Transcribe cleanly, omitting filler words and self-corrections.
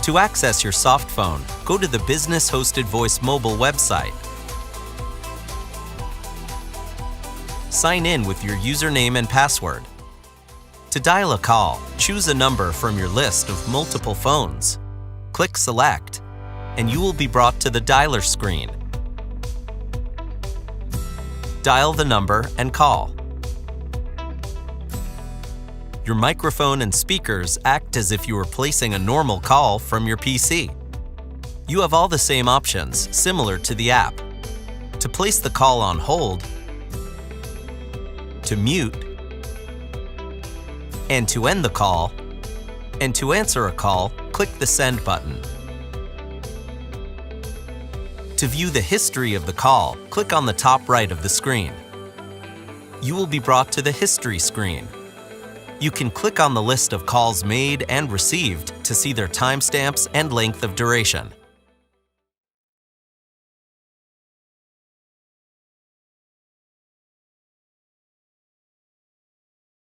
To access your Softphone, go to the Business Hosted Voice mobile website. Sign in with your username and password. To dial a call, choose a number from your list of multiple phones. Click Select, and you will be brought to the dialer screen. Dial the number and call. Your microphone and speakers act as if you were placing a normal call from your PC. You have all the same options, similar to the app. To place the call on hold, to mute, and to end the call, and to answer a call, click the Send button. To view the history of the call, click on the top right of the screen. You will be brought to the History screen. You can click on the list of calls made and received to see their timestamps and length of duration.